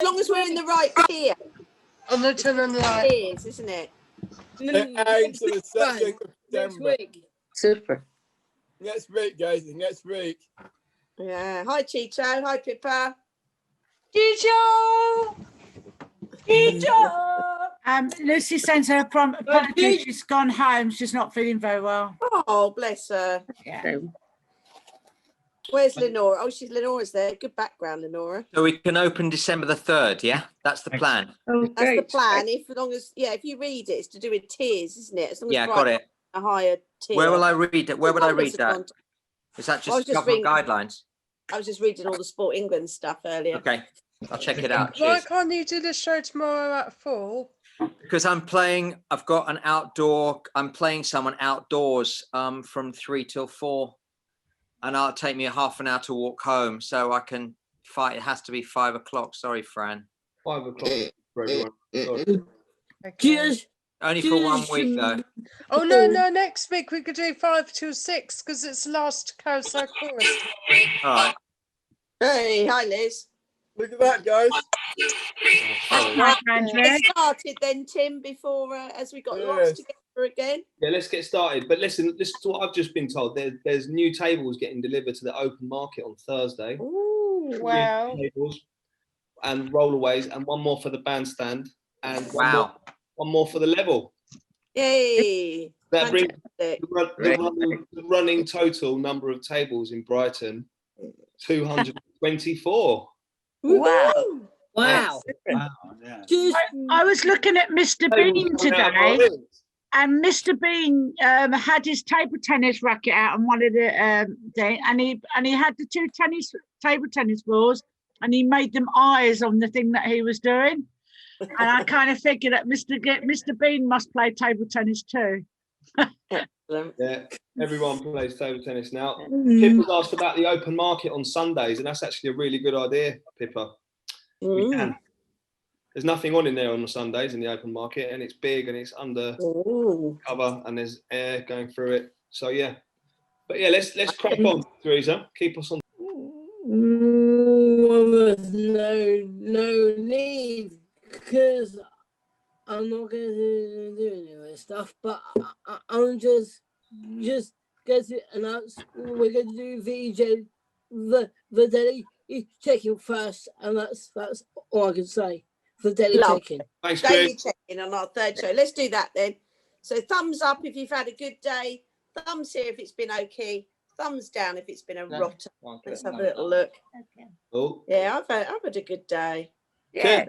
As long as we're in the right tier. On the turn on the right. It is, isn't it? Next week. Super. Next week, guys. Next week. Yeah. Hi, Cicco. Hi, Pippa. Cicco! Lucy sends her apologies. She's gone home. She's not feeling very well. Oh, bless her. Yeah. Where's Lyn Ora? Oh, Lyn Ora's there. Good background, Lyn Ora. So we can open December the 3rd, yeah? That's the plan. Oh, That's great. the plan. If, as long as, if you read it, it's to do with tiers, isn't it? As long as Yeah, got it. a higher tier. Where will I read it? Where would I read that? Is that I was just government guidelines? I was just reading all the Sport England stuff earlier. Okay, I'll check it out. Why Cheers. can't you do the show tomorrow at 4? Because I'm playing, I've got an outdoor, I'm playing someone outdoors from 3 till 4. And it'll take me a half an hour to walk home, so I can fight. It has to be 5 o'clock. Sorry, Fran. 5 o'clock for everyone. Sorry. Okay. Only for 1 week, though. Oh, no, next week we could do 5 till 6 because it's last Carousel Chorus. All right. Hey, hi, Liz. Look at that, guys. Get started then, Tim, before as we got lots to get through again. Yeah, let's get started. But listen, this is what I've just been told. There's new tables getting delivered to the open market on Thursday. Ooh, wow. Tables and rollaways, and one more for the bandstand, and wow, one more for the level. Yay! That brings the running total number of tables in Brighton 224. Wow. Wow. Yeah. I was looking at Mr. Bean today, and Mr. Bean had his table tennis racket out on one of the thing, and he had the 2 table tennis balls, and he made them eyes on the thing that he was doing. And I kind of figured that Mr. Bean must play table tennis too. Yeah, everyone plays table tennis now. Pippa's asked about the open market on Sundays, and that's actually a really good idea, Pippa. We can. There's nothing on in there on the Sundays in the open market, and it's big and it's under cover, and there's air going through it. So yeah, but yeah, let's crack on, Teresa. Keep us on. No need, because I'm not going to do any of this stuff, but I'm just going to announce we're going to do VJ the daily check-in first, and that's all I can say. The daily check-in. Thanks, daily check-in on our 3rd show. Let's do that then. So thumbs up if you've had a good day. Thumbs here if it's been okay. Thumbs down if it's been a rotter. Let's have a little look. Okay. Oh. Yeah, I've had a good day. Yeah.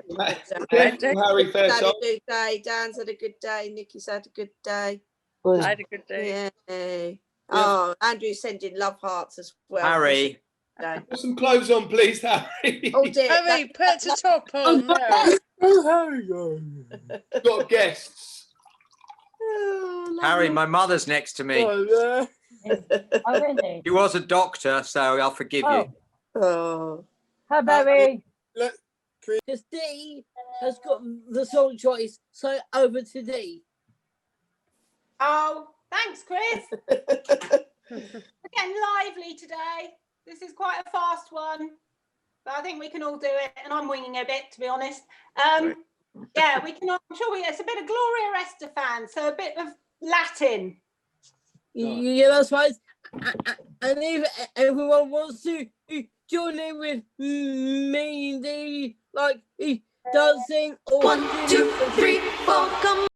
Harry, fair had a good day. Dan's had a good day. Nikki's had a good day. I had a good day. Yeah. Oh, Andrew's sending love hearts as well. Harry. Put some clothes on, please, Harry. Oh dear. Harry, put the top on. Got guests. Harry, my mother's next to me. Oh, really? He was a doctor, so I'll forgive you. Oh. Hi, baby. Because Dee has got the song choice, so over to Dee. Oh, thanks, Chris. We're getting lively today. This is quite a fast one, but I think we can all do it, and I'm winging a bit, to be honest. Yeah, we can. I'm sure it's a bit of Gloria Estefan, so a bit of Latin. Yeah, that's right. And if everyone wants to join in with me and Dee, like dancing, 1, 2, 3, 4, come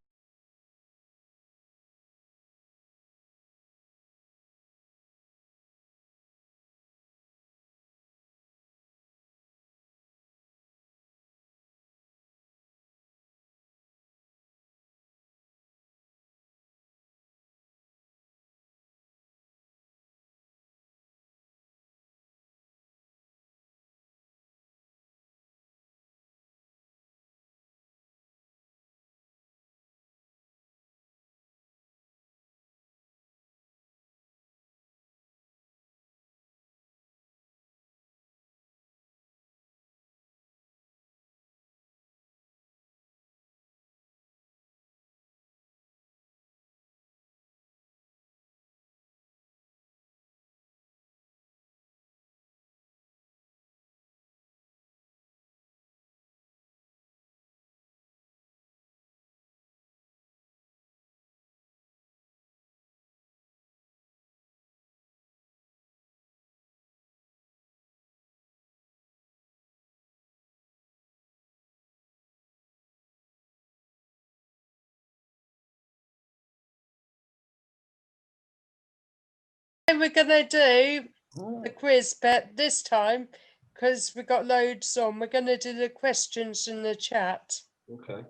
We're gonna do the quiz, but this time, because we got loads on, we're gonna do the questions in the chat. Okay.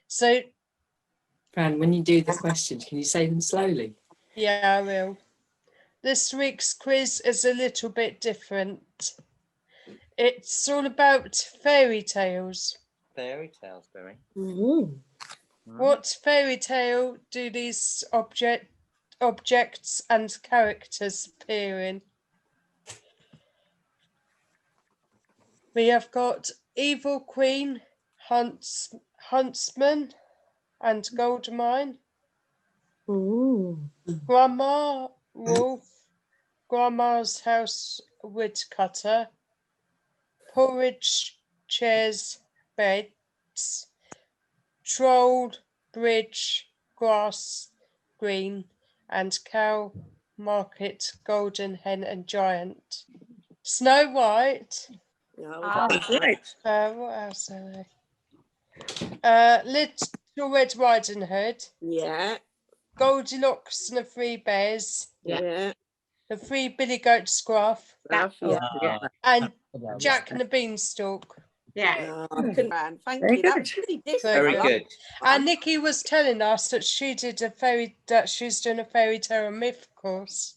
So Fran, when you do the questions, can you say them slowly? yeah, I will. This week's quiz is a little bit different. It's all about fairy tales. Fairy tales, Barry. What fairy tale do these objects and characters appear in? We have got Evil Queen, Huntsman, and Goldmine. Grandma Wolf, Grandma's House Woodcutter, Porridge Chairs Beds, Troll Bridge Grass Green, and Cow Market Golden Hen and Giant. Snow White. Right. What else are they? Little Red Riding Hood. Yeah. Goldilocks and the Three Bears. Yeah. The Three Billy Goat Scruff. Yeah. And Jack and the Beanstalk. Yeah. Thank Very you. That good. was really different. Very good. And Nikki was telling us that she's doing a fairy tale and myth course.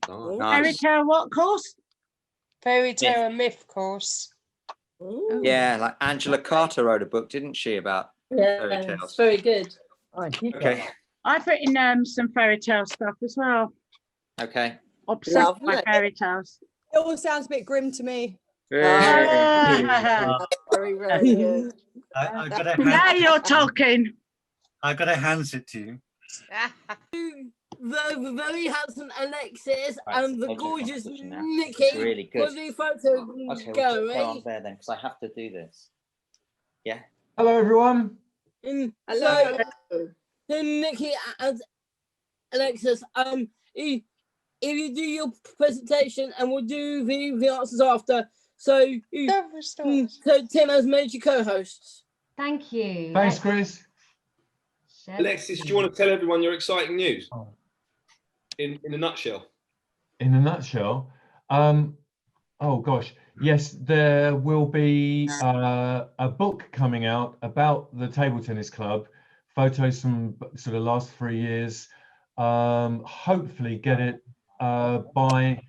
Oh, Fairy Nice. tale what course? Fairy tale and myth course. Yeah, like Angela Carter wrote a book, didn't she, about fairy Yeah, tales? it's very good. Okay. I've written some fairy tale stuff as well. Okay. Obsessed by Lovely. fairy tales. It all sounds a bit grim to me. Ah, Very, very good. I got a now hand, you're talking. I got to hands it to you. The very handsome Alexis Right, and the I'll do gorgeous competition now. Nikki. It's really good. For the photo Okay, we'll just gallery. go on there then, because I have to do this. Yeah. Hello, everyone. Hello. So Nikki and Alexis, if you do your presentation and we'll do the answers after. So Tim has made you co-hosts. Thank you. Thanks, Chris. Alexis, do you want to tell everyone your exciting news? In a nutshell. In a nutshell, oh gosh, yes, there will be a book coming out about the table tennis club, photos from sort of last 3 years. Hopefully get it by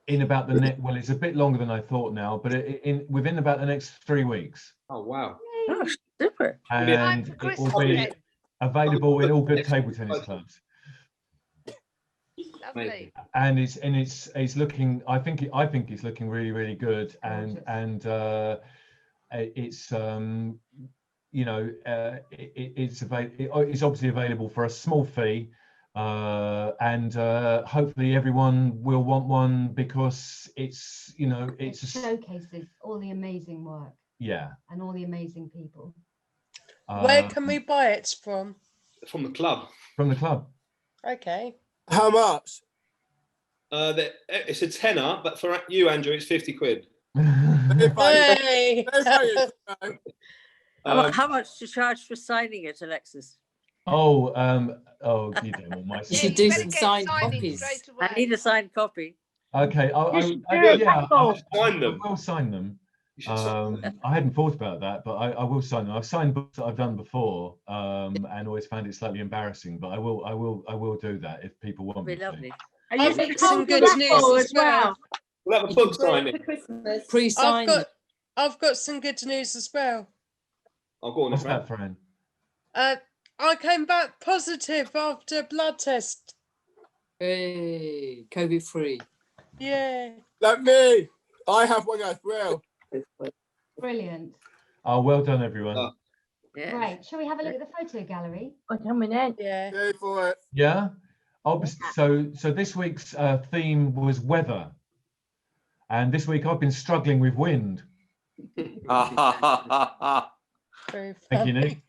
in about the next, well, it's a bit longer than I thought now, but within about the next 3 weeks. Oh wow. Oh, super. And it will be available in all good table tennis clubs. Lovely. And it's looking, I think it's looking really good, and it's you know, it's obviously available for a small fee, and hopefully everyone will want one, because it's, you know, It showcases all the amazing work. Yeah. And all the amazing people. Where can we buy it from? From the club. From the club. Okay. How much? It's a tenner, but for you, Andrew, it's 50 quid. Hey. How much to charge for signing it, Alexis? Oh, you don't want my. You should do some signed copies. I need a signed copy. Okay, I will sign them. I hadn't thought about that, but I will sign them. I've signed books that I've done before, and always found it slightly embarrassing. But I will do that if people want me. Be lovely. I've got some good news as well. We'll have a book signing. Pre-signed. I've got some good news as well. I'll go on. What's that, Fran? I came back positive after a blood test. Hey, COVID free. Yeah. Like me. I have one as well. Brilliant. Oh, well done, everyone. Yeah. Right, shall we have a look at the photo gallery? I'm coming in. Yeah. Go for it. Yeah. So this week's theme was weather, and this week I've been struggling with wind. Thank you, Nick.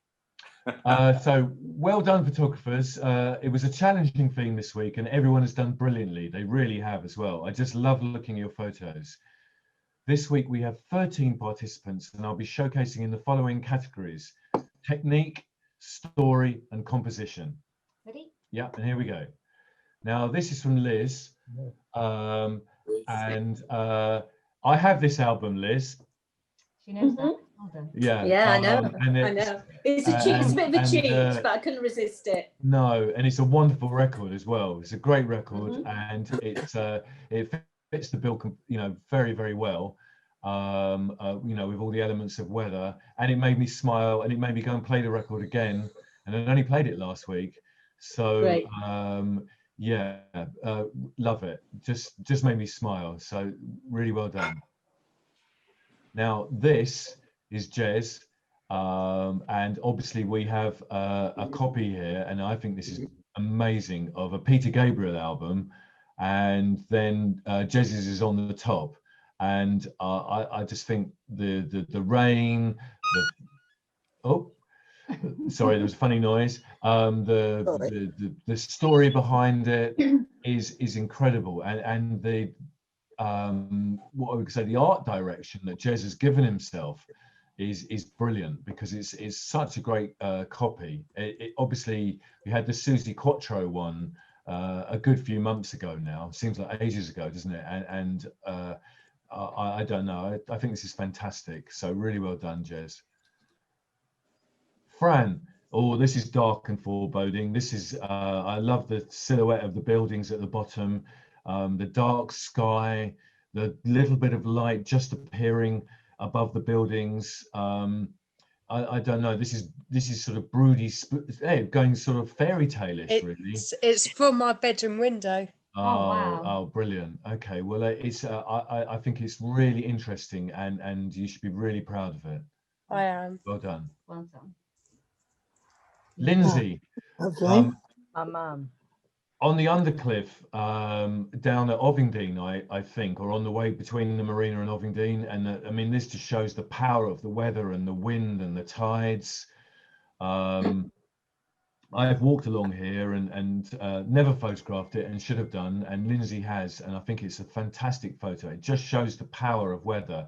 So well done, photographers. It was a challenging theme this week, and everyone has done brilliantly. They really have as well. I just love looking at your photos. This week we have 13 participants, and I'll be showcasing in the following categories: technique, story, and composition. Ready? Yeah, and here we go. Now this is from Liz, and I have this album, Liz. She knows that. Well done. Yeah, Yeah, I know. and I know. It's a cheat. It's a bit of a cheat, but I couldn't resist it. No, and it's a wonderful record as well. It's a great record, and it fits the bill, very, very well. With all the elements of weather, and it made me smile, and it made me go and play the record again. And I only played it last week, so Great. love it. Just made me smile. So really well done. Now this is Jez, and obviously we have a copy here, and I think this is amazing, of a Peter Gabriel album, and then Jez's is on the top, and I just think the rain, sorry, there was a funny noise. The story behind it is incredible, and the what I would say, the art direction that Jez has given himself is brilliant, because it's such a great copy. Obviously we had the Susie Quattro one a good few months ago now. Seems like ages ago, doesn't it? And I don't know. I think this is fantastic. So really well done, Jez. Fran, oh, this is dark and foreboding. This is I love the silhouette of the buildings at the bottom. The dark sky, the little bit of light just appearing above the buildings. I don't know. This is sort of broody, going sort of fairy tale-ish, really. It's from my bedroom window. Oh, wow. Oh, brilliant. Okay, well, it's I think it's really interesting, and you should be really proud of it. I am. Well done. Well done. Lindsay. Okay. My mum. On the Undercliff, down at Ovingdean, I think, or on the way between the marina and Ovingdean, and I mean, this just shows the power of the weather and the wind and the tides. I've walked along here and never photographed it, and should have done, and Lindsay has, and I think it's a fantastic photo. It just shows the power of weather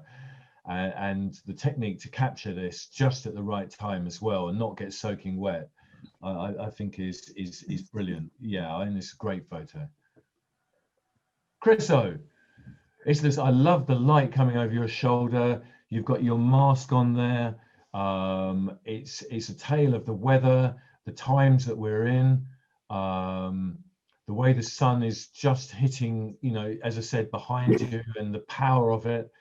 and the technique to capture this just at the right time as well, and not get soaking wet. I think is brilliant. Yeah, I think it's a great photo. Chris O, it's this. I love the light coming over your shoulder. You've got your mask on there. It's a tale of the weather, the times that we're in, the way the sun is just hitting, as I said, behind you, and the power of it,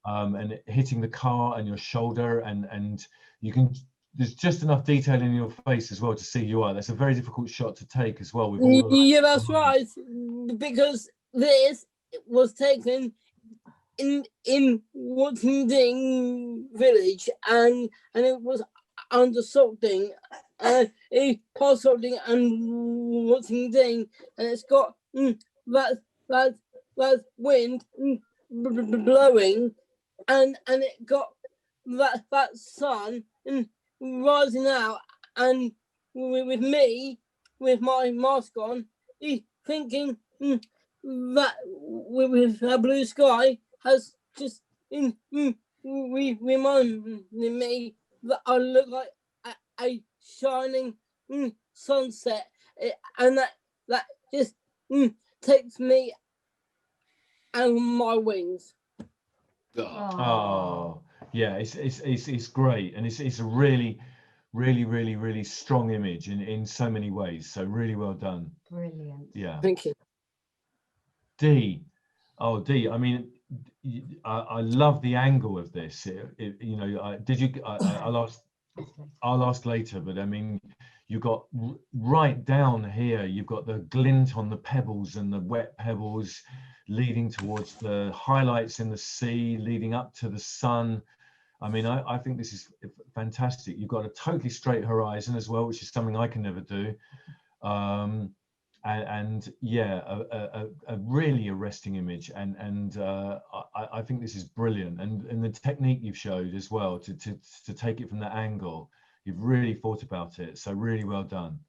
and it hitting the car and your shoulder, and you can. There's just enough detail in your face as well to see you are. That's a very difficult shot to take as well. With all Yeah, that's right. Because this was taken in Wattingding village, and it was under Salting, past Salting and Wattingding, and it's got that wind blowing, and it got that sun rising out, and with me with my mask on, thinking that with a blue sky has just reminded me that I look like a shining sunset, and that just takes me out of my wings. Oh, yeah, it's great, and it's a really strong image in so many ways. So really well done. Brilliant. Yeah. Thank you. Dee, I mean, I love the angle of this. I'll ask later, but I mean, you got right down here. You've got the glint on the pebbles and the wet pebbles, leading towards the highlights in the sea, leading up to the sun. I mean, I think this is fantastic. You've got a totally straight horizon as well, which is something I can never do. And yeah, a really arresting image, and I think this is brilliant. And the technique you've showed as well to take it from that angle, you've really thought about it. So really well done.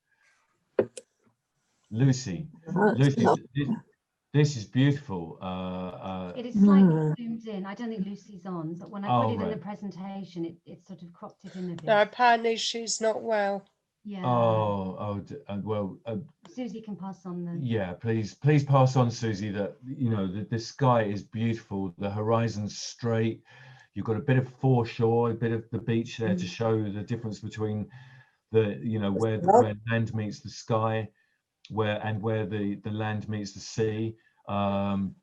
Lucy, this is beautiful. It is slightly zoomed in. I don't think Lucy's on, but when I put it in right. the presentation, it sort of cropped it in a bit. No, apparently she's not well. Yeah. Well, Susie can pass on the. yeah, please pass on, Susie, that the sky is beautiful, the horizon's straight, you've got a bit of foreshore, a bit of the beach there to show the difference between the where land meets the sky, where the land meets the sea.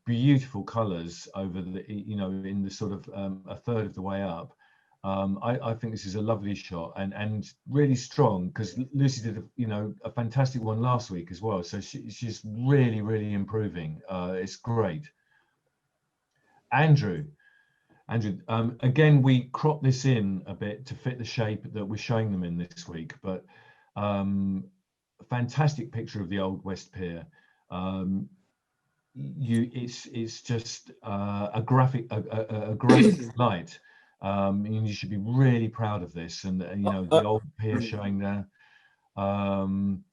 Beautiful colors over the in the sort of a third of the way up. I think this is a lovely shot and really strong, because Lucy did a fantastic one last week as well, so she's really improving. It's great. Andrew, again, we cropped this in a bit to fit the shape that we're showing them in this week, but fantastic picture of the old West Pier. It's just a graphic light. You should be really proud of this, and the old pier showing there, and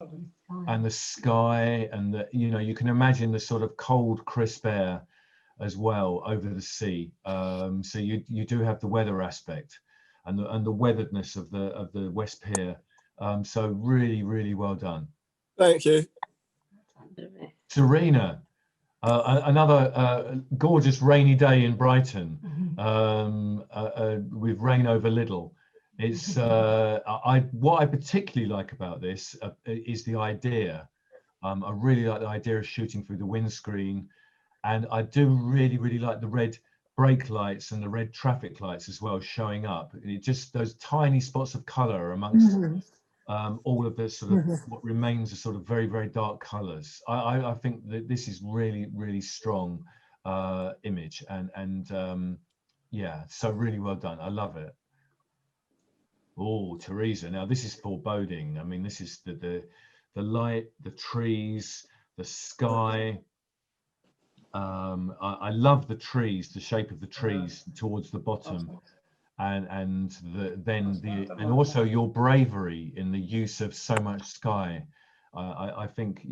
the sky, and you can imagine the sort of cold, crisp air as well over the sea. So you do have the weather aspect and the weatheredness of the West Pier. So really well done. Thank you. Serena, another gorgeous rainy day in Brighton, with rain over Lidl. It's what I particularly like about this is the idea. I really like the idea of shooting through the windscreen, and I do really like the red brake lights and the red traffic lights as well showing up. It just those tiny spots of colour amongst all of the sort of what remains a sort of very dark colours. I think that this is really strong image, and yeah, so really well done. I love it. Oh, Teresa, now this is foreboding. I mean, this is the light, the trees, the sky. I love the trees, the shape of the trees towards the bottom, and also your bravery in the use of so much sky. I think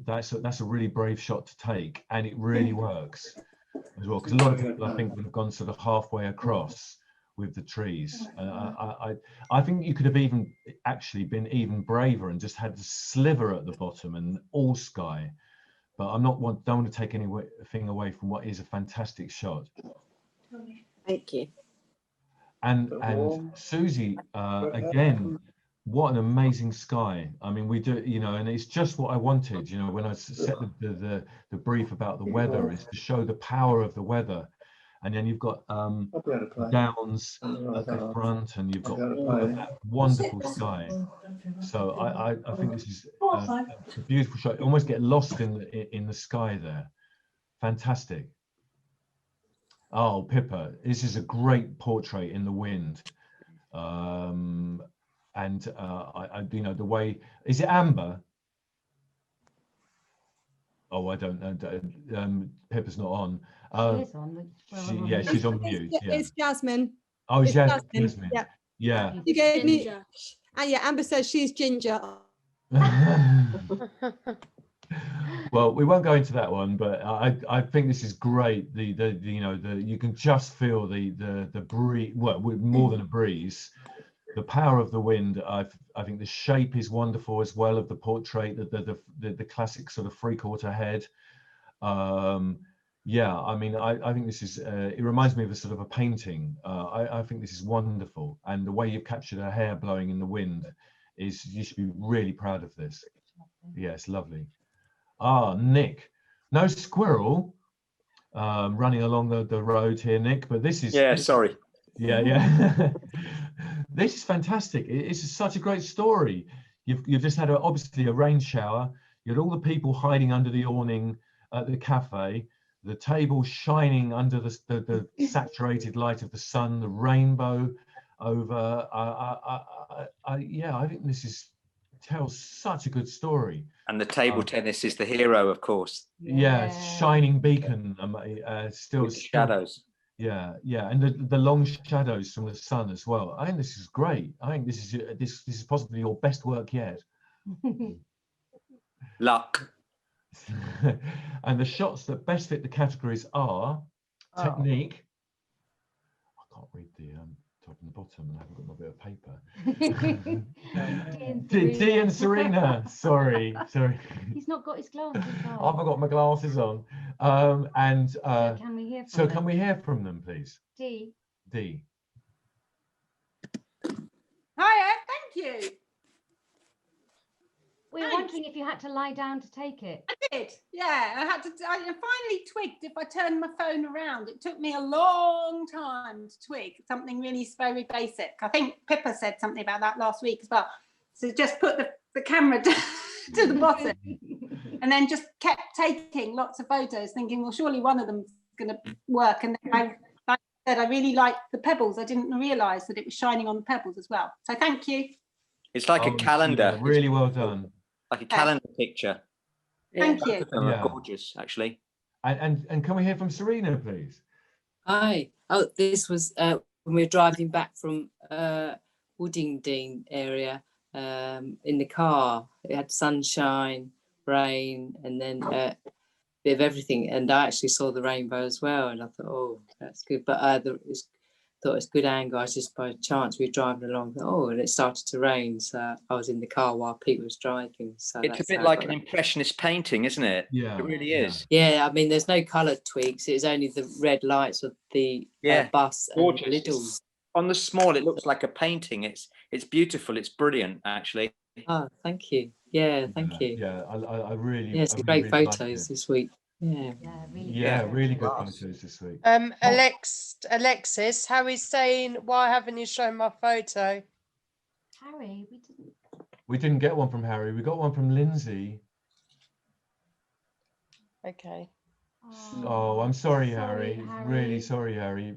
that's a really brave shot to take, and it really works as well, because a lot of people, I think, would have gone sort of halfway across with the trees. I think you could have actually been even braver and just had the sliver at the bottom and all sky. But don't want to take anything away from what is a fantastic shot. Thank you. And Susie, again, what an amazing sky. I mean, we do, and it's just what I wanted, when I set the brief about the weather, is to show the power of the weather. And then you've got downs at the front, and you've got all of that wonderful sky. So I think this is a beautiful shot. You almost get lost in the sky there. Fantastic. Oh, Pippa, this is a great portrait in the wind. And the way, is it amber? Oh, I don't know. Pippa's not on. She is on. She's on mute. Yeah. It's Jasmine. Oh, it's Jasmine. Yeah. Yeah. She gave me. And yeah, Amber says she's ginger. Well, we won't go into that one, but I think this is great. You can just feel the breeze. Well, more than a breeze. The power of the wind. I think the shape is wonderful as well of the portrait. The classic sort of 3/4 head. Yeah, I mean, I think this is. It reminds me of a sort of a painting. I think this is wonderful, and the way you've captured her hair blowing in the wind is. You should be really proud of this. Yeah, it's lovely. Ah, Nick, no squirrel running along the road here, Nick. But this is. Yeah, sorry. Yeah. This is fantastic. It's such a great story. You've just had obviously a rain shower. You had all the people hiding under the awning at the cafe. The table shining under the saturated light of the sun, the rainbow over. Yeah, I think this tells such a good story. And the table tennis is the hero, of course. Yeah, shining beacon, still shadows. Yeah, and the long shadows from the sun as well. I think this is great. I think this is possibly your best work yet. Luck. And the shots that best fit the categories are technique. I can't read top and the bottom, and I haven't got my bit of paper. Dee and Serena. Sorry. He's not got his glasses on. I haven't got my glasses on. So can we hear from them? Can we hear from them, please? Dee. Dee. Hiya, thank you. We were wondering if you had to lie down to take it. I did, yeah. I finally twigged if I turned my phone around. It took me a long time to twig something really very basic. I think Pippa said something about that last week as well. So just put the camera down to the bottom and then just kept taking lots of photos, thinking, well, surely one of them's going to work. And then like I said, I really liked the pebbles. I didn't realise that it was shining on the pebbles as well. So thank you. It's like a calendar. Yeah, really well done. Like a calendar picture. Thank you. Yeah. Gorgeous, actually. And can we hear from Serena, please? Hi. Oh, this was when we were driving back from Woodingdean area in the car. It had sunshine, rain, and then a bit of everything. And I actually saw the rainbow as well. And I thought, oh, that's good. But I thought it was a good angle. I was just by chance we were driving along. And it started to rain, so I was in the car while Pete was driving. So it's a bit like an impressionist painting, isn't it? Yeah, it really is. Yeah, I mean, there's no coloured twigs. It's only the red lights of the bus and the littles. On the small, it looks like a painting. It's beautiful. It's brilliant, actually. Oh, thank you. Yeah, thank you. Yeah, I really. Yeah, it's great photos this week. Yeah, really good photos this week. Alexis, Harry's saying, why haven't you shown my photo? Harry, we didn't get one from Harry. We got one from Lindsay. Okay. Oh, I'm sorry, Harry. Really sorry, Harry.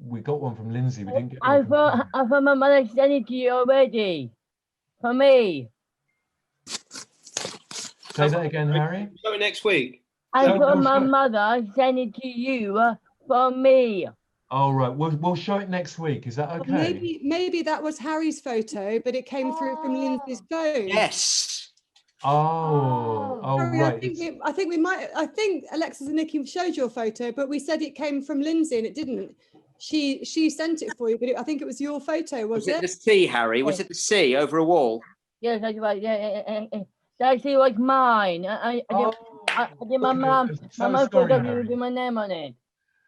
We got one from Lindsay. We didn't get. I thought my mother sent it to you already. For me. Say that again, Harry. Show it next week. I thought my mother sent it to you for me. All right, we'll show it next week. Is that okay? Well, maybe that was Harry's photo, but it came through from Lindsay's phone. Yes. Harry, right. I think Alexis and Nikki showed your photo, but we said it came from Lindsay and it didn't. She sent it for you, but I think it was your photo, was it? The sea, Harry? Was it the sea over a wall? Yes, that's right. Yeah. That she was mine. I did my mum. My mum forgot to do my name on it.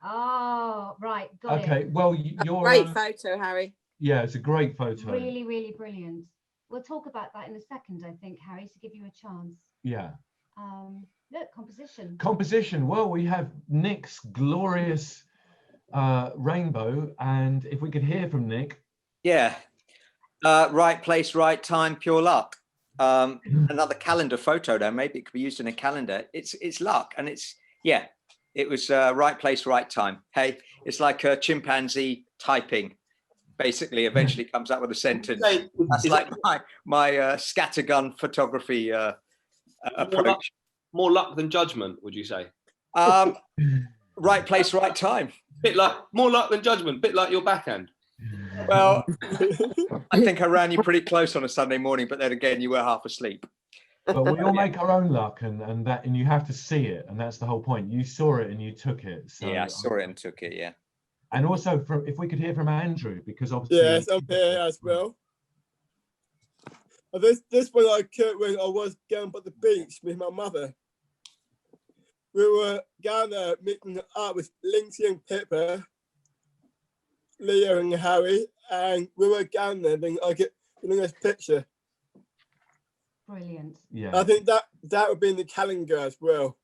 Oh, right. Got it. Okay, well, you're great photo, Harry. Yeah, it's a great photo. Really, really brilliant. We'll talk about that in a second, I think, Harry, to give you a chance. Yeah. Look, composition. Composition. Well, we have Nick's glorious rainbow, and if we could hear from Nick. Yeah. Right place, right time, pure luck. Another calendar photo though, maybe it could be used in a calendar. It's luck, and it was right place, right time. Hey, it's like a chimpanzee typing, basically eventually comes up with a sentence. That's like my scattergun photography approach. More luck than judgment, would you say? Right place, right time. Bit like more luck than judgment, bit like your backhand. Well, I think I ran you pretty close on a Sunday morning, but then again, you were half asleep. But we all make our own luck, and you have to see it, and that's the whole point. You saw it and you took it. So, yeah, I saw it and took it. Yeah. And also, if we could hear from Andrew, because obviously. Yes, I'm here as well. This one I occurred when I was going by the beach with my mother. We were down there meeting up with Lindsay and Pippa, Leo and Harry, and we were down there. Then I get this picture. Brilliant. Yeah. I think that would be in the calendar as well.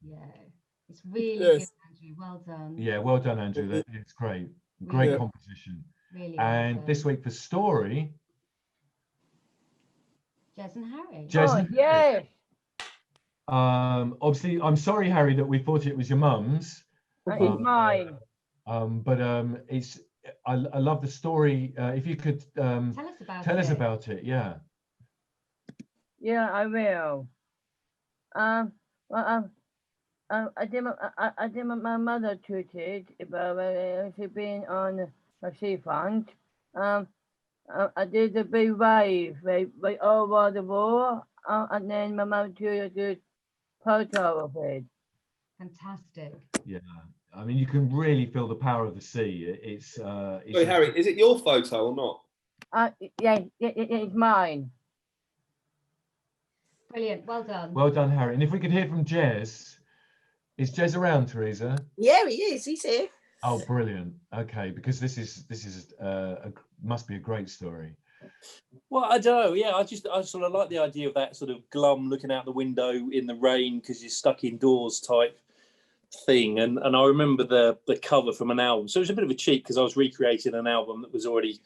Yeah, it's really good, Andrew. Well done. Yeah, well done, Andrew. It's great. Great composition. Really. And well this week for story. Jez and Harry. Yeah. Obviously, I'm sorry, Harry, that we thought it was your mum's. It's mine. But it's. I love the story. If you could tell us about it, yeah. Yeah, I will. I did my mother tweeted about she being on a seafront. I did a big wave right over the wall, and then my mum took a good photo of it. Fantastic. Yeah, I mean, you can really feel the power of the sea. It's Sorry, Harry, is it your photo or not? Yeah, it's mine. Brilliant. Well done. well done, Harry. And if we could hear from Jez, is Jez around, Teresa? Yeah, he is. He's here. Oh, brilliant. Okay, because this is must be a great story. Well, I don't know. Yeah, I sort of like the idea of that sort of glum looking out the window in the rain because you're stuck indoors type thing. And I remember the cover from an album. So it was a bit of a cheat because I was recreating an album that was already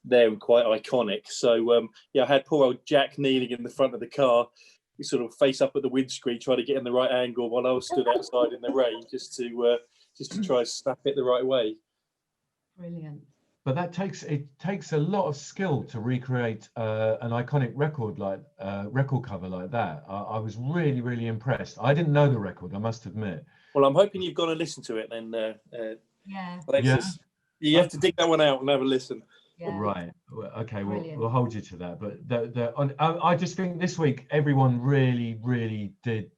there and quite iconic. So yeah, I had poor old Jack kneeling in the front of the car. He sort of face up at the windscreen trying to get in the right angle while I was stood outside in the rain just to try and snap it the right way. Brilliant. But it takes a lot of skill to recreate an iconic record cover like that. I was really, really impressed. I didn't know the record, I must admit. Well, I'm hoping you've gone and listened to it then, yeah. Alexis. Yeah? You have to dig that one out and have a listen. Yeah. Right. Okay. We'll hold you to that. But I just think this week everyone really, really did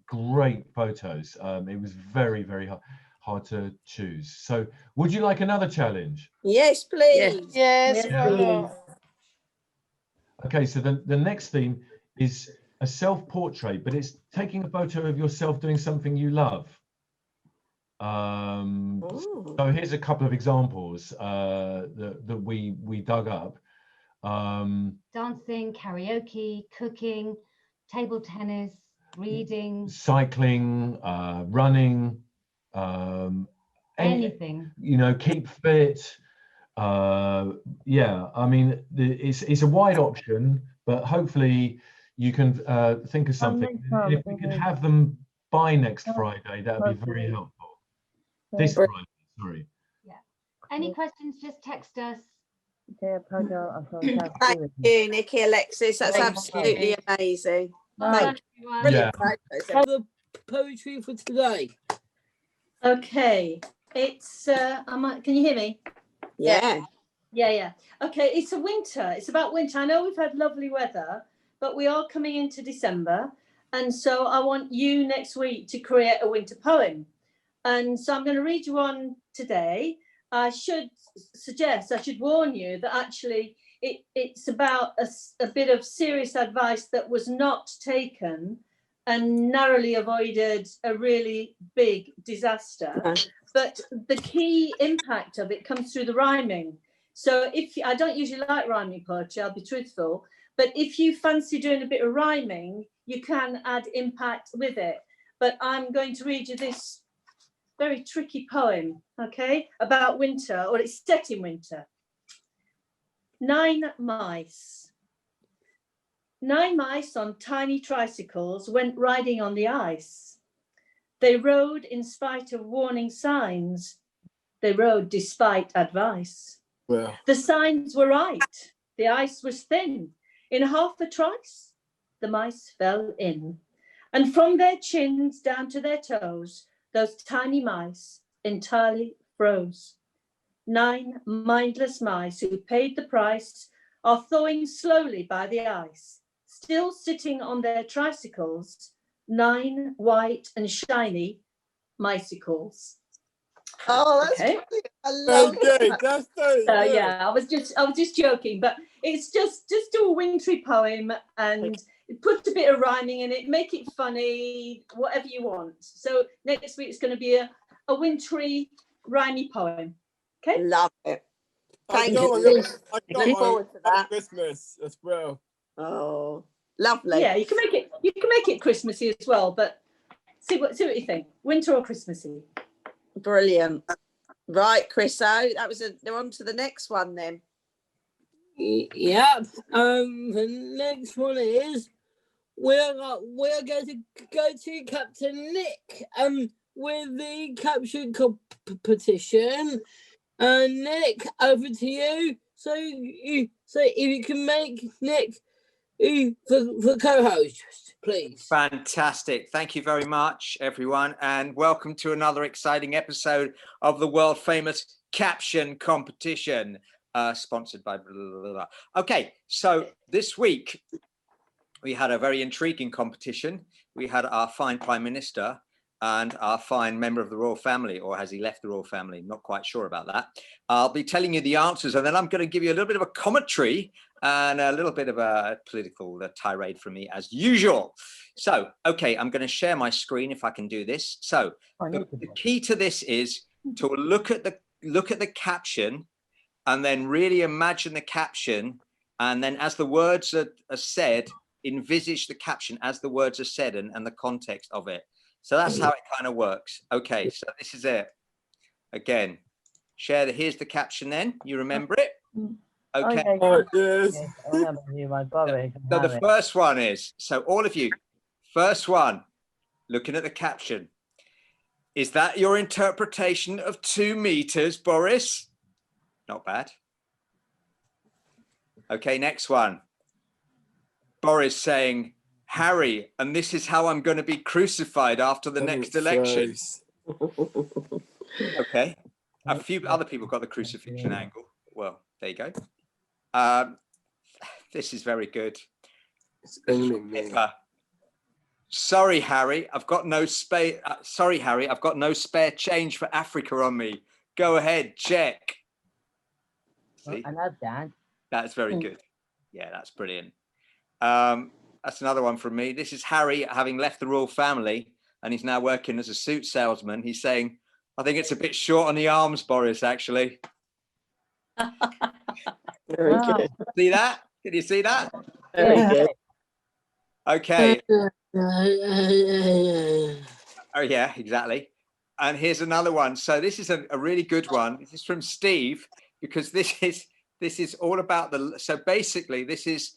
great photos. It was very, very hard to choose. So, would you like another challenge? Yes, please. Yes. Yeah. Okay. So the next theme is a self-portrait, but it's taking a photo of yourself doing something you love. So here's a couple of examples that we dug up. Dancing, karaoke, cooking, table tennis, reading, cycling, running, anything. Keep fit. Yeah, I mean, it's a wide option, but hopefully you can think of something. If we could have them by next Friday, that would be very helpful. This Friday, sorry. Yeah. Any questions, just text us. Thank you, Nikki, Alexis. That's absolutely amazing. Thank you. Brilliant photos. Have the poetry for today. Okay, it's can you hear me? Yeah. Okay, it's winter. It's about winter. I know we've had lovely weather, but we are coming into December, and so I want you next week to create a winter poem. And so I'm going to read you one today. I should warn you that actually it's about a bit of serious advice that was not taken and narrowly avoided a really big disaster. But the key impact of it comes through the rhyming. So I don't usually like rhyming poetry, I'll be truthful, but if you fancy doing a bit of rhyming, you can add impact with it. But I'm going to read you this very tricky poem, okay, about winter, or it's set in winter. 9 mice. 9 mice on tiny tricycles went riding on the ice. They rode in spite of warning signs. They rode despite advice. Well. The signs were right. The ice was thin. In half a trice, the mice fell in. And from their chins down to their toes, those tiny mice entirely froze. 9 mindless mice who paid the price are thawing slowly by the ice, still sitting on their tricycles, 9 white and shiny micicles. Oh, that's okay. I love it. That's so good. Yeah, I was just joking, but it's just do a wintry poem and put a bit of rhyming in it, make it funny, whatever you want. So next week it's going to be a wintry rhymey poem. Okay, love it. Thank you. Looking forward to that. Christmas as well. Oh, lovely. Yeah, you can make it Christmassy as well, but see what you think. Winter or Christmassy? Brilliant. Right, Chris O, they're on to the next one then. Yep. The next one is we're going to go to Captain Nick with the caption competition. Nick, over to you. So if you can make Nick the co-host, please. Fantastic. Thank you very much, everyone, and welcome to another exciting episode of the world famous caption competition, sponsored by blah, blah, blah. Okay, so this week we had a very intriguing competition. We had our fine Prime Minister and a fine member of the royal family, or has he left the royal family? Not quite sure about that. I'll be telling you the answers, and then I'm going to give you a little bit of a commentary and a little bit of a political tirade from me as usual. So, okay, I'm going to share my screen if I can do this. So the key to this is to look at the caption and then really imagine the caption. And then as the words are said, envisage the caption as the words are said and the context of it. So that's how it kind of works. Okay, so this is it. Again, here's the caption then. You remember it? Okay. So the first one is, so all of you, first one, looking at the caption. Is that your interpretation of 2 meters, Boris? Not bad. Okay, next one. Boris saying, Harry, and this is how I'm going to be crucified after the next election. Okay. A few other people got the crucifixion angle. Well, there you go. This is very good. Pippa. Sorry, Harry, I've got no spare. Sorry, Harry, I've got no spare change for Africa on me. Go ahead, check. See? I love that. That's very good. Yeah, that's brilliant. That's another one from me. This is Harry having left the royal family and he's now working as a suit salesman. He's saying, I think it's a bit short on the arms, Boris, actually. Very good. See that? Can you see that? Very good. Okay. Oh, yeah, exactly. And here's another one. So this is a really good one. This is from Steve, because this is all about so basically this is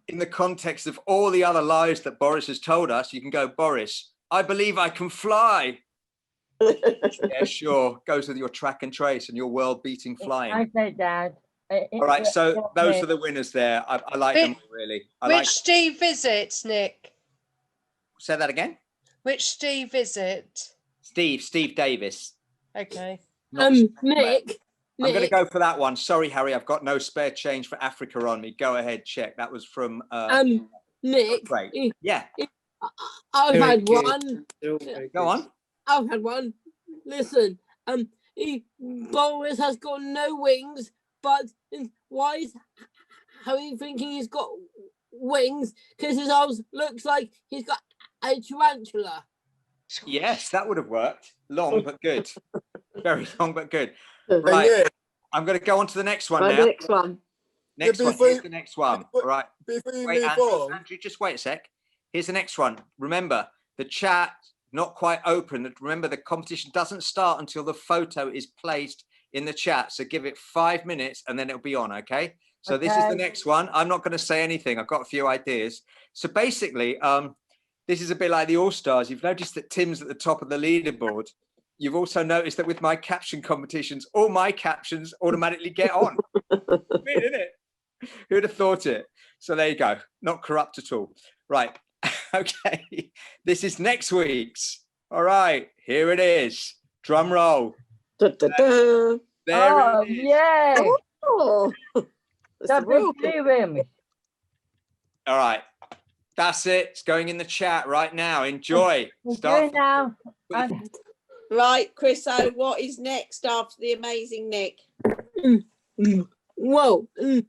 in the context of all the other lies that Boris has told us. You can go, Boris, I believe I can fly. Yeah, sure. Goes with your track and trace and your world-beating flying. I say, Dad. All right, so those are the winners there. I like them really. Which Steve is it, Nick? Say that again. Which Steve is it? Steve Davis. Okay. Nick. I'm going to go for that one. Sorry, Harry, I've got no spare change for Africa on me. Go ahead, check. That was from Nick. Great. Yeah. I've had one. Go on. I've had one. Listen, Boris has got no wings, but why is Harry thinking he's got wings? Because his arms looks like he's got a tarantula. Yes, that would have worked. Long but good. Very long but good. Right. I'm going to go on to the next one now. The next one. Next one. Here's the next one. All right. Wait, Andrew, just wait a sec. Here's the next one. Remember, the chat not quite open. Remember, the competition doesn't start until the photo is placed in the chat. So give it 5 minutes and then it'll be on, okay? So this is the next one. I'm not going to say anything. I've got a few ideas. So basically, this is a bit like the All-Stars. You've noticed that Tim's at the top of the leaderboard. You've also noticed that with my caption competitions, all my captions automatically get on. Weird, isn't it? Who'd have thought it? So there you go. Not corrupt at all. Right. Okay. This is next week's. All right. Here it is. Drum roll. Da, da, da. There it is. Yeah. Oh, That big blue image. All right. That's it. It's going in the chat right now. Enjoy. Enjoy now. Right, Chris O, what is next after the amazing Nick? Well, you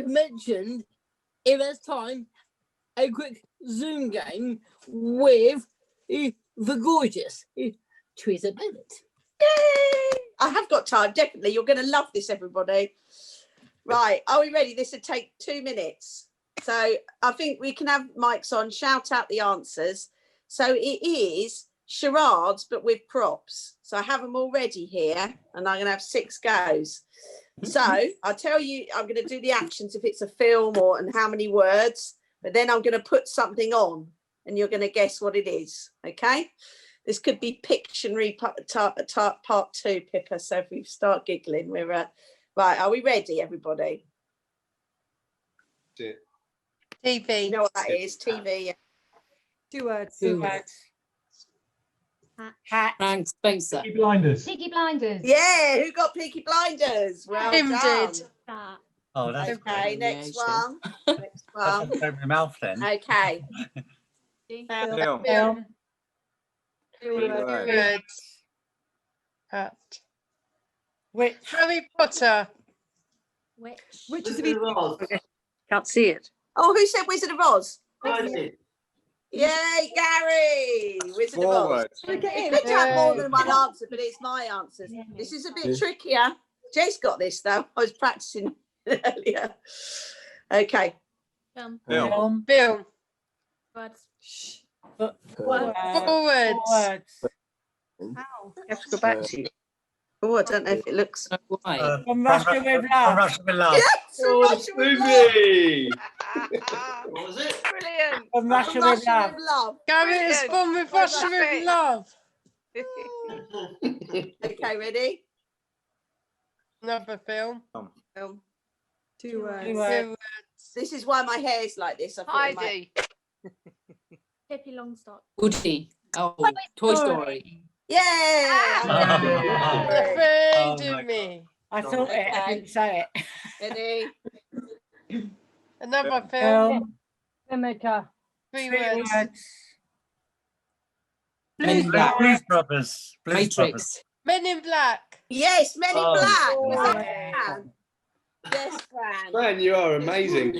mentioned if there's time, a quick Zoom game with the gorgeous Teresa Bennett. Yay! I have got time, definitely. You're going to love this, everybody. Right, are we ready? This will take 2 minutes. So I think we can have mics on, shout out the answers. So it is charades, but with props. So I have them already here, and I'm going to have 6 goes. So I'll tell you, I'm going to do the actions if it's a film and how many words, but then I'm going to put something on, and you're going to guess what it is. Okay? This could be Pictionary part 2, Pippa. So if we start giggling, we're right. Are we ready, everybody? TV. You know what that is? TV. Yeah. 2 words. 2 words. Frank Spencer. Peaky Blinders. Peaky Blinders. Yeah, who got Peaky Blinders? Well Tim done. did. Oh, that's Okay, next one. Next one. That's my mouth then. Okay. Film. Three words. Words. Hat. Which? Harry Potter. Which is the Okay. Can't see it. Oh, who said Wizard of Oz? I did. Yay, Gary! Wizard of Oz. Forward. It's good to have more than one answer, but it's my answers. This is a bit trickier. Jay's got this though. I was practicing earlier. Okay. Bill. Bill. Words. Forward. How? You have to go back to you. Oh, I don't know if it looks. Why? From Russia with love. From Russia with love. Yes, from Russia with love. Movie. What was it? Brilliant. From Russia From with Russia love. with love. Gary is born with Russia with love. Okay, ready? Another film. Film. 2 words. Two words. This is why my hair's like this. I thought it might- Heidi. Pippi Longstocking. Woody. Oh, Toy Story. Yeah. A friend Oh of me. I thought it, I didn't say it. Ready? Another film. Demeter. 3 Three words. words. Men in Black. Blues Brothers. Blues Brothers. Matrix. Men in Black. Yes, Men in Oh. Black. Was Oh. that Fran? Yes, Fran. Man, you are amazing.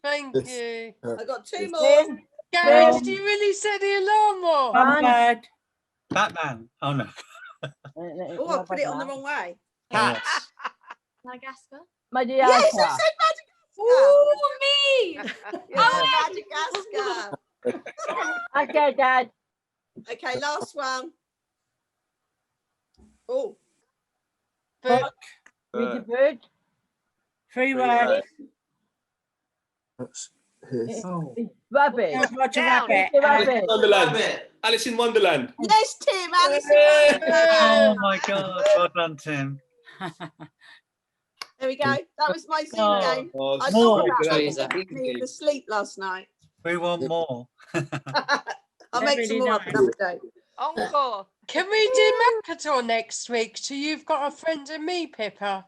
Thank you. I got 2 more. Gary, did you really set the alarm off? One word. Batman. Oh no. Oh, I put it on the wrong way. Cats. Madagascar. Madagascar. Yes, I said Madagascar. Ooh, me! Yes, Madagascar. Okay, Dad. Okay, last one. Oh, Book. Read the bird. 3 words. Oh. Rabbit. Roger Down. Rabbit. Rabbit. Wonderland. Alice in Wonderland. yes, Tim. Alice. Oh my God. Well done, Tim. There we go. That was my Zoom Oh. game. Oh, I more. thought about Teresa. that. Me to sleep last night. We want more. I'll make some more up another day. Encore. Can we do Mercator next week? So you've got a friend of me, Pippa.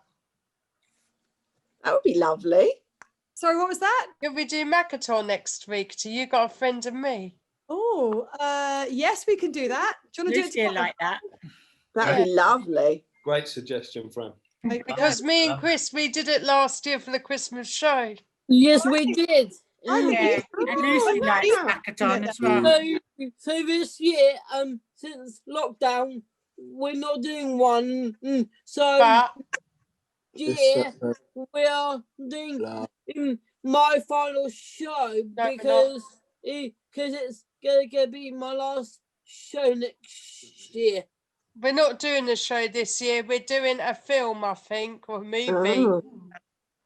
That would be lovely. Sorry, what was that? Can we do Mercator next week? So you got a friend of me. Oh, yes, we can do that. Do you want to do it Lucia together? like that. That would be lovely. Great suggestion, Fran. Because me and Chris, we did it last year for the Christmas show. Yes, we did. Yeah. And Lucy likes Hackathon as well. So this year, since lockdown, we're not doing one. So But yeah, we are doing my final show because it's gonna be my last show next year. we're not doing a show this year. We're doing a film, I think, or a movie. Oh.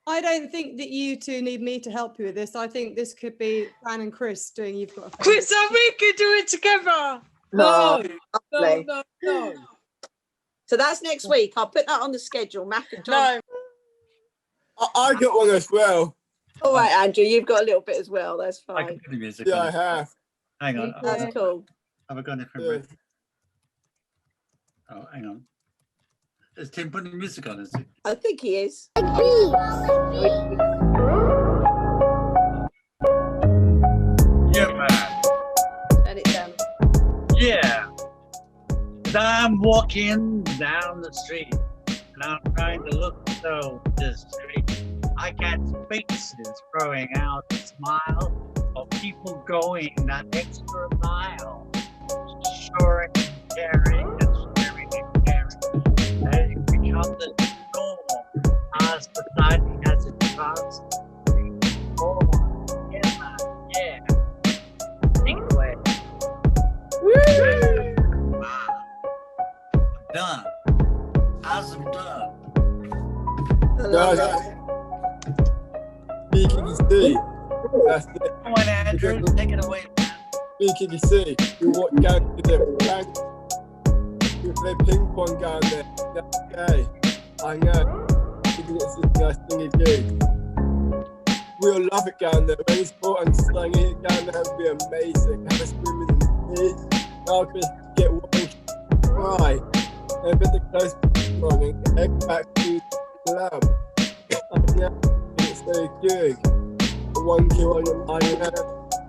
I don't think that you two need me to help you with this. I think this could be Fran and Chris doing You've Got a Friend. Chris and we could do it together. No, lovely. No. So that's next week. I'll put that on the schedule. Macintosh. No. I got one as well. All right, Andrew, you've got a little bit as well. That's I fine. can put the music Yeah, on I it. have. Hang on. That's cool. Have I got it from Yeah. Rick? Oh, hang on. Is Tim putting the music on, is he? I think he is. Yeah, man. Turn it down. Yeah. As I'm walking down the street and I'm trying to look so discreet, I catch faces throwing out a smile of people going that extra mile. Soaring and caring and sharing and caring. They become the norm as society has advanced. Oh, yeah, man, yeah. Take it away. Wow. I'm done. As I'm done. BKC. That's it. Come on, Andrew, take it away, man. BKC. We walk down to the bank. We play ping pong down there. That's okay. I know. It's a nice thing to do. We'll love it down there. Any sport and slang it down there would be amazing. Have a swim in the sea. I'll just get washed. Right. And put the clothes on and head back to the club. I know. It's so good. The one kill on your eye.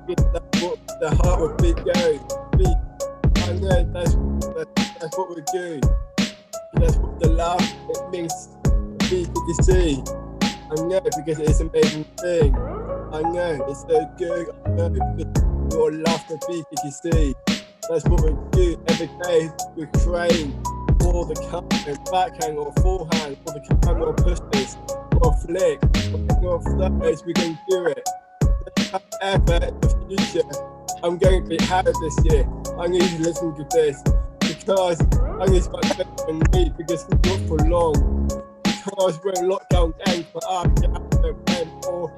Get that what the heart will be going. And then that's what we do. That's what the love it means people to see. I know because it's an amazing thing. I know it's so good. I know because your love for people to see. That's what we do every day. We train for the counter, backhand or forehand, or the counter or pushes, or flick, or flows. We can do it. However, in the future, I'm going to be happy this year. I need to listen to this because I need to much better than me because it's not for long. Because we're in lockdown gang for us, or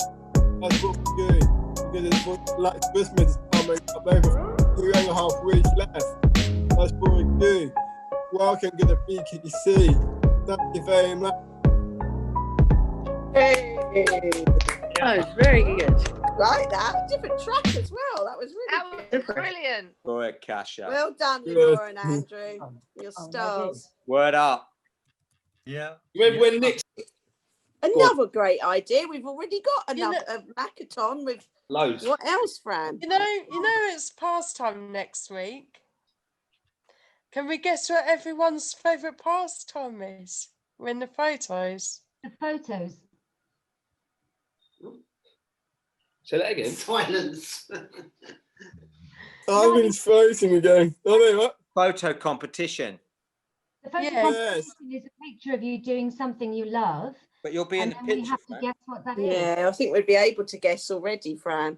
that's what we do. Because it's what, like Christmas is coming up over 3.5 weeks left. That's what we do. Welcome to the BKC. Thank you very much. Hey. That was very good. Right, that different track as well. That was really good. Brilliant. Good, Kasha. Well done, Lyn Ora and Andrew. You're stars. Word up. Yeah. Remember when Nick? Another great idea. We've already got another Macathon with Loads. What else, Fran? You know, it's pastime next week. Can we guess what everyone's favourite pastime is? We're in the photos. The photos. Say that again. Silence. I'm frozen again. Oh, what? Photo competition. The photo Yeah. competition is a picture of you doing something you love. But you'll be in and the then picture. we have to Fran. guess what that is. Yeah, I think we'd be able to guess already, Fran.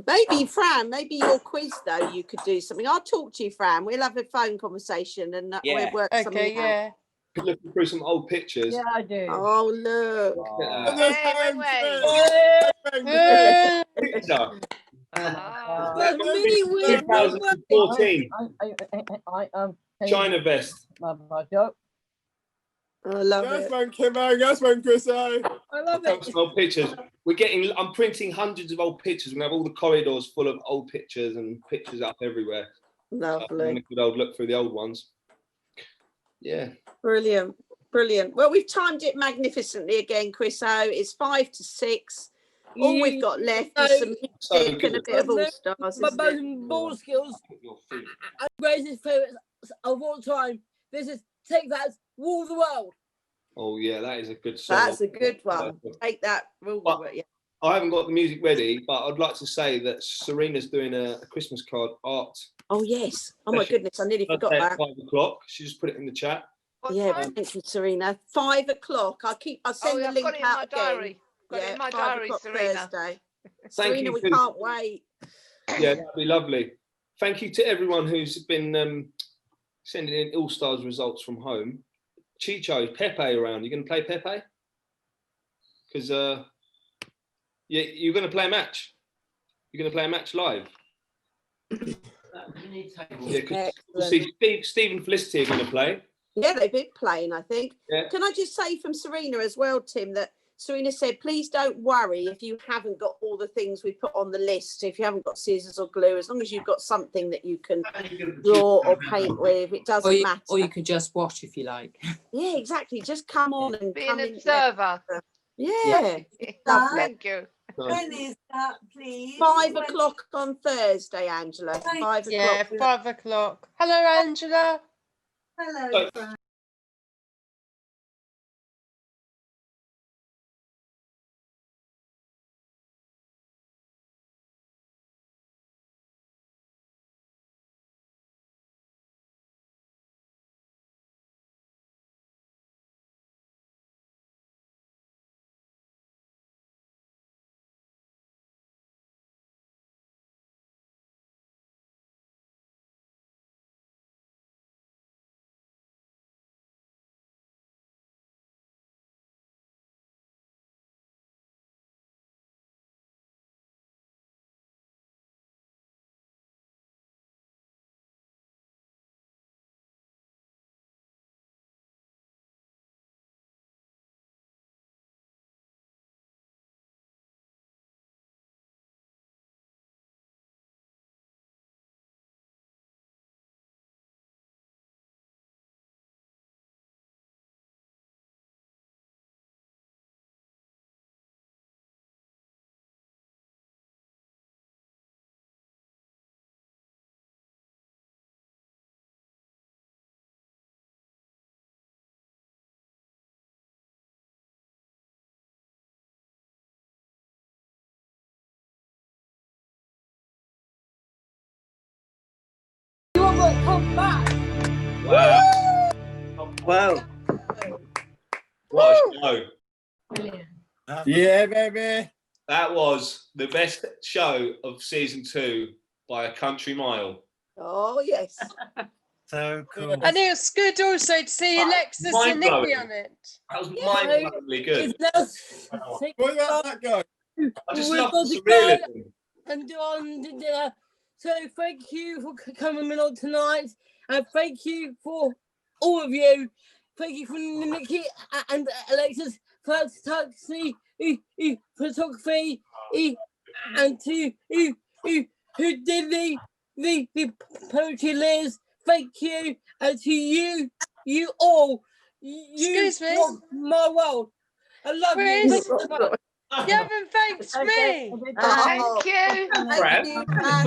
Maybe, Fran, maybe your quiz, though, you could do something. I'll talk to you, Fran. We'll have a phone conversation and we'll work something out. Looking through some old pictures. Yeah, I do. Oh, look. Picture. But me with 2014. China vest. I love it. One, Kim, that's one, Chris O. I love it. Some old pictures. I'm printing hundreds of old pictures. We're going to have all the corridors full of old pictures and pictures up everywhere. Lovely. So a good old look through the old ones. Yeah. Brilliant. Brilliant. Well, we've timed it magnificently again, Chris O. It's 5 to 6. All we've got left is some music and a bit of all stars. My ball skills and greatest favourites of all time. This is Take That, Rule the World. Oh yeah, that is a good song. That's a good one. Take that, rule the world. Yeah. I haven't got the music ready, but I'd like to say that Serena's doing a Christmas card art. Oh yes. Oh my goodness, I nearly forgot at that. 5 o'clock. She just put it in the chat. Yeah, thank you, Serena. 5 o'clock. I'll send the I've link got it in out my again. diary. Got it in my 5 diary, o'clock Serena. Thursday. Thank Serena, you we for- can't wait. Yeah, that'd be lovely. Thank you to everyone who's been sending in All Stars results from home. Chicho, Pepe around. You going to play Pepe? Because you're going to play a match. You're going to play a match live. Yeah, because Steve and Felicity are going to play. Yeah, they've been playing, I think. Yeah. Can I just say from Serena as well, Tim, that Serena said, please don't worry if you haven't got all the things we put on the list, if you haven't got scissors or glue, as long as you've got something that you can draw or paint with, it doesn't matter. Or you could just watch if you like. Yeah, exactly. Just come on and Be come an in. observer. Yeah. Lovely. Thank you. When is that, please? 5 o'clock on Thursday, Angela. 5 o'clock. Yeah, 5 o'clock. Hello, Angela. Hello, Fran. to come back. Wow. Wow. What a show. Brilliant. Yeah, baby. That was the best show of season 2 by a country mile. Oh, yes. So cool. And it was good also to see Alexis and Nikki Mind-blowing. on it. That was mind-blowingly good. What about that guy? I just We've love got the to go surrealism. and on the dinner. So thank you for coming along tonight, and thank you for all of you. Thank you for Nikki and Alexis for photography, and to who did the poetry, Liz. Thank you, and to you all. Excuse me? rock my world. I love Chris? you. Thank you so much. You haven't thanked me. Oh, Thank you. thank you, Fran.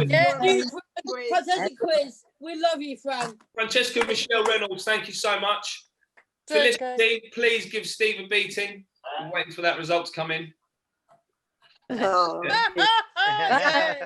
Thank you, Chris. Fantastic quiz. We love you, Fran. Francesca Michelle Reynolds, thank you so much. It's Felicity, please give Steve a beating. I'm waiting for that result to come in. Oh. okay.